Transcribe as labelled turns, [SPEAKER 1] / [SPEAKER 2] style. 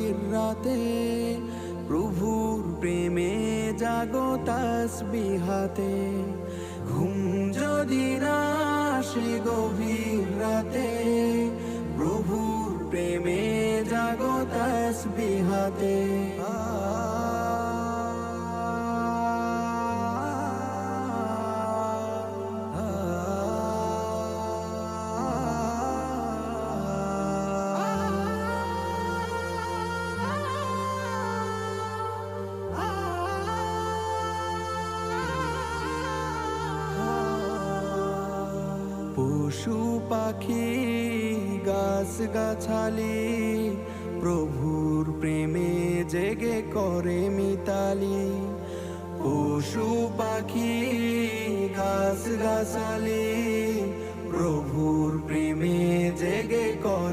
[SPEAKER 1] গভীর রাতে প্রভুর প্রেমে জাগো তাসবিহাতে। ঘুম যদি না আসে গভীর রাতে প্রভুর প্রেমে জাগো তাসবিহাতে। পশু পাখি গাছ গাছালি প্রভুর প্রেমে জেগে করে মিতালি। পশু পাখি গাছ গাছালি প্রভুর প্রেমে জেগে করে